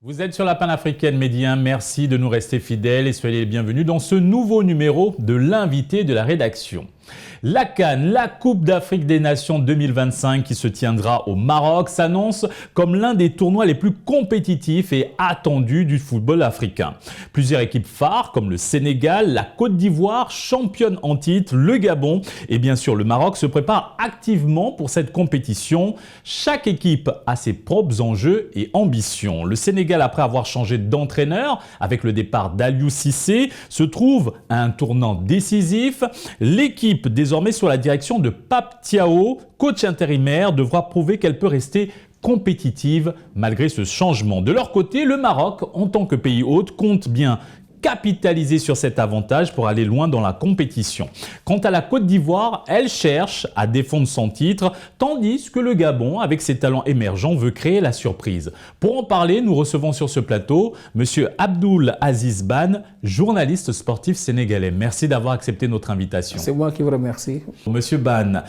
Vous êtes sur la panafricaine Média, merci de nous rester fidèles et soyez les bienvenus dans ce nouveau numéro de l'invité de la rédaction. La CAN, la Coupe d'Afrique des Nations 2025 qui se tiendra au Maroc, s'annonce comme l'un des tournois les plus compétitifs et attendus du football africain. Plusieurs équipes phares comme le Sénégal, la Côte d'Ivoire, championne en titre, le Gabon et bien sûr le Maroc se préparent activement pour cette compétition. Chaque équipe a ses propres enjeux et ambitions. Le Sénégal, après avoir changé d'entraîneur avec le départ d'Aliou Cissé, se trouve à un tournant décisif. L'équipe désormais sous la direction de Pape Thiaw, coach intérimaire, devra prouver qu'elle peut rester compétitive malgré ce changement. De leur côté, le Maroc, en tant que pays hôte, compte bien capitaliser sur cet avantage pour aller loin dans la compétition. Quant à la Côte d'Ivoire, elle cherche à défendre son titre, tandis que le Gabon, avec ses talents émergents, veut créer la surprise. Pour en parler, nous recevons sur ce plateau M. Abdoul Aziz Ban, journaliste sportif sénégalais. Merci d'avoir accepté notre invitation. C'est moi qui vous remercie. Monsieur Ban,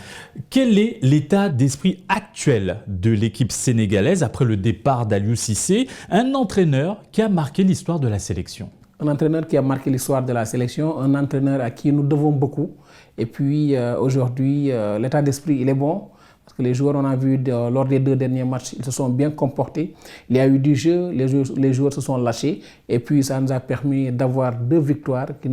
quel est l'état d'esprit actuel de l'équipe sénégalaise après le départ d'Aliou Cissé, un entraîneur qui a marqué l'histoire de la sélection? Un entraîneur qui a marqué l'histoire de la sélection, un entraîneur à qui nous devons beaucoup. Et puis aujourd'hui, l'état d'esprit, il est bon. Parce que les joueurs, on a vu lors des 2 derniers matchs, ils se sont bien comportés. Il y a eu du jeu, les joueurs se sont lâchés. Et puis ça nous a permis d'avoir 2 victoires qui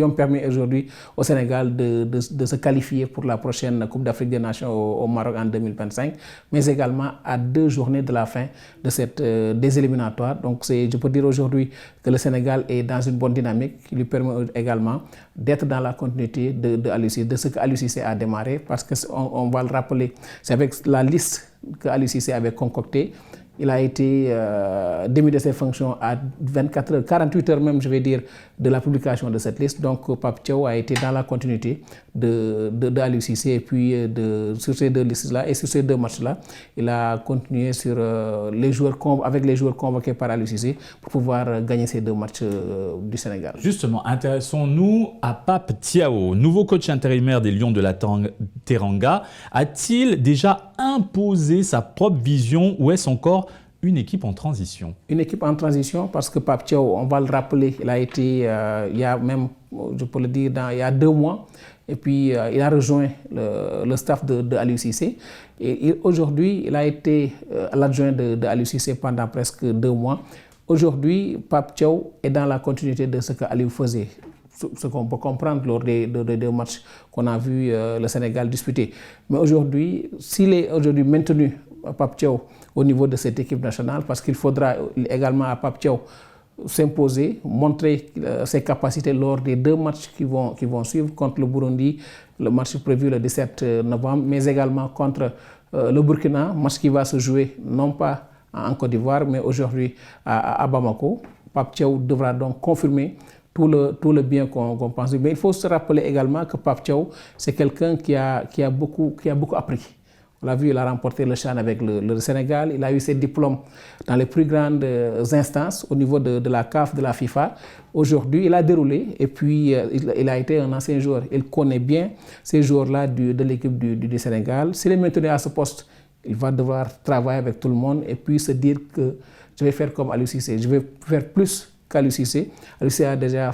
ont permis aujourd'hui au Sénégal de se qualifier pour la prochaine Coupe d'Afrique des Nations au Maroc en 2025. Mais également à 2 journées de la fin de des éliminatoires. Donc je peux dire aujourd'hui que le Sénégal est dans une bonne dynamique qui lui permet également d'être dans la continuité de ce que Aliou Cissé a démarré. Parce qu'on va le rappeler, c'est avec la liste que Aliou Cissé avait concoctée. Il a été démis de ses fonctions à 24 heures, 48 heures même, je vais dire, de la publication de cette liste. Donc, Pape Thiaw a été dans la continuité de Aliou Cissé. Et puis, sur ces 2 listes-là et sur ces 2 matchs-là, il a continué sur, avec les joueurs convoqués par Aliou Cissé pour pouvoir gagner ces 2 matchs du Sénégal. Justement, intéressons-nous à Pape Thiaw, nouveau coach intérimaire des Lions de la Teranga. A-t-il déjà imposé sa propre vision ou est-ce encore une équipe en transition? Une équipe en transition parce que Pape Thiaw, on va le rappeler, il a été, il y a même, je peux le dire, il y a 2 mois. Et puis, il a rejoint le staff de Aliou Cissé. Et aujourd'hui, il a été l'adjoint de Aliou Cissé pendant presque 2 mois. Aujourd'hui, Pape Thiaw est dans la continuité de ce qu'Aliou faisait. Ce qu'on peut comprendre lors des 2 matchs qu'on a vu le Sénégal disputer. Mais aujourd'hui, s'il est aujourd'hui maintenu, Pape Thiaw, au niveau de cette équipe nationale, parce qu'il faudra également à Pape Thiaw s'imposer, montrer ses capacités lors des 2 matchs qui vont suivre contre le Burundi, le match prévu le 17 novembre, mais également contre le Burkina, match qui va se jouer non pas en Côte d'Ivoire, mais aujourd'hui à Bamako. Pape Thiaw devra donc confirmer tout le bien qu'on pense. Mais il faut se rappeler également que Pape Thiaw, c'est quelqu'un qui a beaucoup appris. On l'a vu, il a remporté le CHAN avec le Sénégal. Il a eu ses diplômes dans les plus grandes instances au niveau de la CAF, de la FIFA. Aujourd'hui, il a déroulé et puis il a été un ancien joueur. Il connaît bien ces joueurs-là de l'équipe du Sénégal. S'il est maintenu à ce poste, il va devoir travailler avec tout le monde et puis se dire que je vais faire comme Aliou Cissé. Je vais faire plus qu'Aliou Cissé. Aliou Cissé a déjà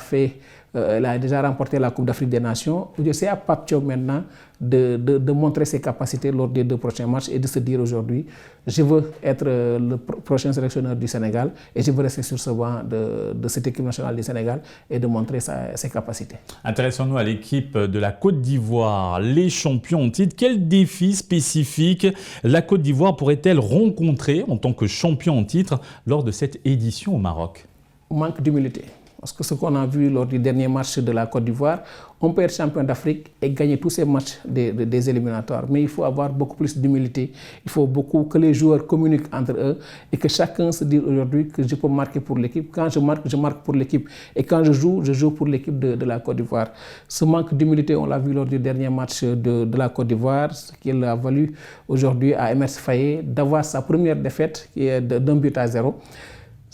il a déjà remporté la Coupe d'Afrique des Nations. C'est à Pape Thiaw maintenant de montrer ses capacités lors des 2 prochains matchs et de se dire aujourd'hui, je veux être le prochain sélectionneur du Sénégal et je veux rester sur ce banc de cette équipe nationale du Sénégal et de montrer ses capacités. Intéressons-nous à l'équipe de la Côte d'Ivoire, les champions en titre. Quel défi spécifique la Côte d'Ivoire pourrait-elle rencontrer en tant que champion en titre lors de cette édition au Maroc? Manque d'humilité. Parce que ce qu'on a vu lors du dernier match de la Côte d'Ivoire, on peut être champion d'Afrique et gagner tous ces matchs des éliminatoires. Mais il faut avoir beaucoup plus d'humilité. Il faut que les joueurs communiquent entre eux et que chacun se dise aujourd'hui que je peux marquer pour l'équipe. Quand je marque pour l'équipe. Et quand je joue pour l'équipe de la Côte d'Ivoire. Ce manque d'humilité, on l'a vu lors du dernier match de la Côte d'Ivoire, ce qui a valu aujourd'hui à Emerse Faé d'avoir sa première défaite qui est d'1-0.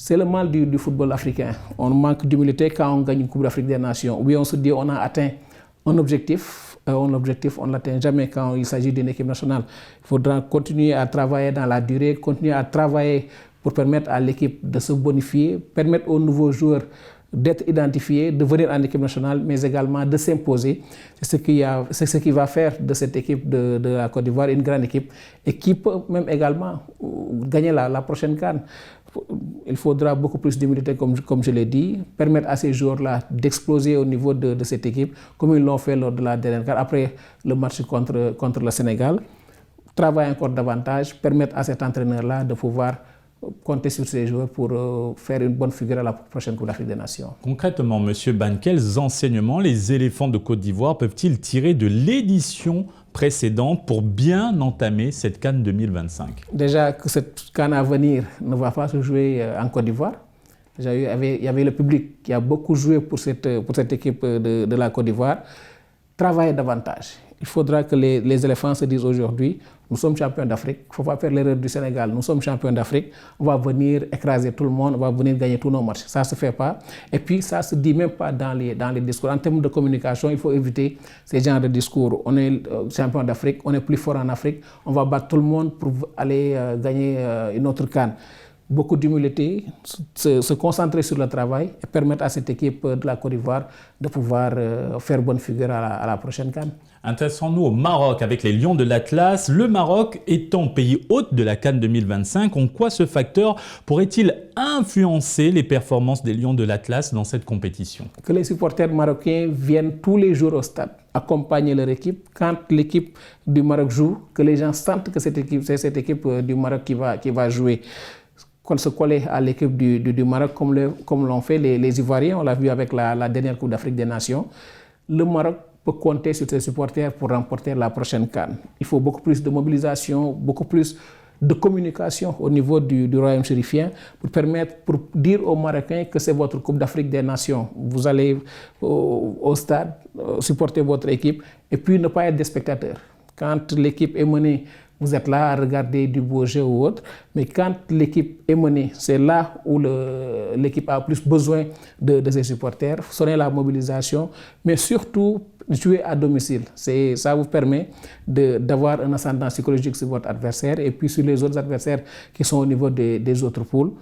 C'est le mal du football africain. On manque d'humilité quand on gagne une Coupe d'Afrique des Nations. Oui, on se dit on a atteint un objectif. On ne l'atteint jamais quand il s'agit d'une équipe nationale. Il faudra continuer à travailler dans la durée, continuer à travailler pour permettre à l'équipe de se bonifier, permettre aux nouveaux joueurs d'être identifiés, de venir en équipe nationale, mais également de s'imposer. C'est ce qui va faire de cette équipe de la Côte d'Ivoire une grande équipe et qui peut même également gagner la prochaine CAN. Il faudra beaucoup plus d'humilité, comme je l'ai dit, permettre à ces joueurs-là d'exploser au niveau de cette équipe, comme ils l'ont fait lors de la dernière CAN, après le match contre le Sénégal. Travailler encore davantage, permettre à cet entraîneur-là de pouvoir compter sur ces joueurs pour faire une bonne figure à la prochaine Coupe d'Afrique des Nations. Concrètement, M. Ban, quels enseignements les éléphants de Côte d'Ivoire peuvent-ils tirer de l'édition précédente pour bien entamer cette CAN 2025? Déjà que cette CAN à venir ne va pas se jouer en Côte d'Ivoire. Il y avait le public qui a beaucoup joué pour cette équipe de la Côte d'Ivoire. Travailler davantage. Il faudra que les éléphants se disent aujourd'hui, nous sommes champions d'Afrique, il ne faut pas faire l'erreur du Sénégal, nous sommes champions d'Afrique, on va venir écraser tout le monde, on va venir gagner tous nos matchs. Ça ne se fait pas. Et puis ça ne se dit même pas dans les discours. En termes de communication, il faut éviter ces genres de discours. On est champion d'Afrique, on est plus fort en Afrique, on va battre tout le monde pour aller gagner une autre CAN. Beaucoup d'humilité, se concentrer sur le travail et permettre à cette équipe de la Côte d'Ivoire de pouvoir faire bonne figure à la prochaine CAN. Intéressons-nous au Maroc avec les Lions de l'Atlas. Le Maroc étant pays hôte de la CAN 2025, en quoi ce facteur pourrait-il influencer les performances des Lions de l'Atlas dans cette compétition? Que les supporters marocains viennent tous les jours au stade, accompagner leur équipe. Quand l'équipe du Maroc joue, que les gens sentent que c'est cette équipe du Maroc qui va jouer. Qu'on se coller à l'équipe du Maroc comme l'ont fait les Ivoiriens, on l'a vu avec la dernière Coupe d'Afrique des Nations. Le Maroc peut compter sur ses supporters pour remporter la prochaine CAN. Il faut beaucoup plus de mobilisation, beaucoup plus de communication au niveau du Royaume chérifien pour dire aux Marocains que c'est votre Coupe d'Afrique des Nations. Vous allez au stade, supporter votre équipe et puis ne pas être des spectateurs. Quand l'équipe est menée, vous êtes là à regarder du beau jeu ou autre, mais quand l'équipe est menée, c'est là où l'équipe a plus besoin de ses supporters, sonner la mobilisation, mais surtout jouer à domicile. Ça vous permet d'avoir un ascendant psychologique sur votre adversaire et puis sur les autres adversaires qui sont au niveau des autres poules.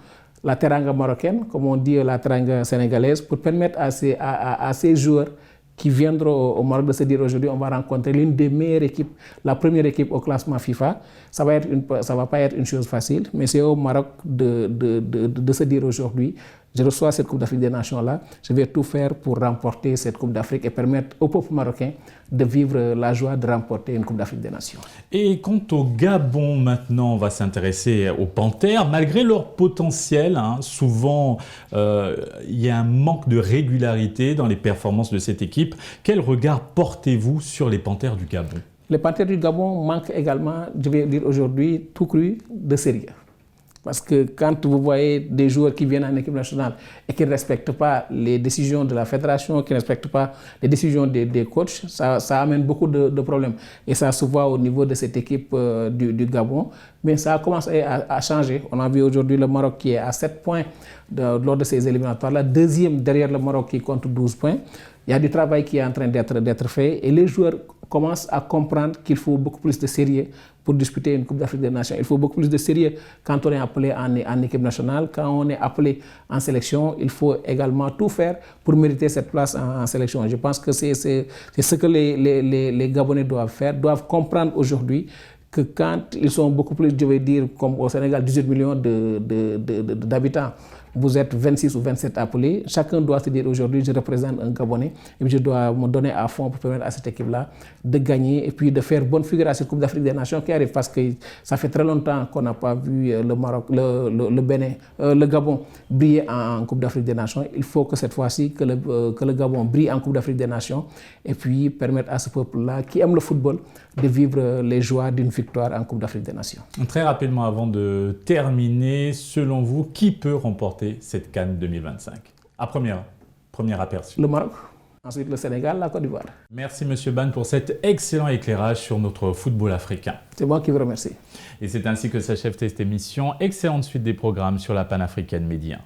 La teranga marocaine, comme on dit la teranga sénégalaise, pour permettre à ces joueurs qui viendront au Maroc de se dire aujourd'hui on va rencontrer l'une des meilleures équipes, la première équipe au classement FIFA. Ça va pas être une chose facile, mais c'est au Maroc de se dire aujourd'hui je reçois cette Coupe d'Afrique des Nations-là, je vais tout faire pour remporter cette Coupe d'Afrique et permettre au peuple marocain de vivre la joie de remporter une Coupe d'Afrique des Nations. Et quant au Gabon, maintenant, on va s'intéresser aux Panthères. Malgré leur potentiel, souvent, il y a un manque de régularité dans les performances de cette équipe. Quel regard portez-vous sur les Panthères du Gabon? Les Panthères du Gabon manquent également, je vais dire aujourd'hui, tout cru de sérieux. Parce que quand vous voyez des joueurs qui viennent en équipe nationale et qui ne respectent pas les décisions de la fédération, qui ne respectent pas les décisions des coachs, ça amène beaucoup de problèmes. Et ça se voit au niveau de cette équipe du Gabon. Mais ça a commencé à changer. On a vu aujourd'hui le Maroc qui est à 7 points lors de ces éliminatoires-là, deuxième derrière le Maroc qui compte 12 points. Il y a du travail qui est en train d'être fait et les joueurs commencent à comprendre qu'il faut beaucoup plus de sérieux pour disputer une Coupe d'Afrique des Nations. Il faut beaucoup plus de sérieux quand on est appelé en équipe nationale. Quand on est appelé en sélection, il faut également tout faire pour mériter cette place en sélection. Je pense que c'est ce que les Gabonais doivent faire, doivent comprendre aujourd'hui que quand ils sont beaucoup plus, je vais dire, comme au Sénégal, 18 millions d'habitants, vous êtes 26 ou 27 appelés, chacun doit se dire aujourd'hui, je représente un Gabonais et je dois me donner à fond pour permettre à cette équipe-là de gagner et puis de faire bonne figure à cette Coupe d'Afrique des Nations qui arrive parce que ça fait très longtemps qu'on n'a pas vu le Maroc, le Bénin, le Gabon briller en Coupe d'Afrique des Nations. Il faut que cette fois-ci, que le Gabon brille en Coupe d'Afrique des Nations et puis permettre à ce peuple-là qui aime le football de vivre les joies d'une victoire en Coupe d'Afrique des Nations. Très rapidement, avant de terminer, selon vous, qui peut remporter cette CAN 2025? À premier aperçu. Le Maroc, ensuite le Sénégal, la Côte d'Ivoire. Merci M. Ban pour cet excellent éclairage sur notre football africain. C'est moi qui vous remercie. Et c'est ainsi que s'achève cette émission. Excellente suite des programmes sur la panafricaine Média.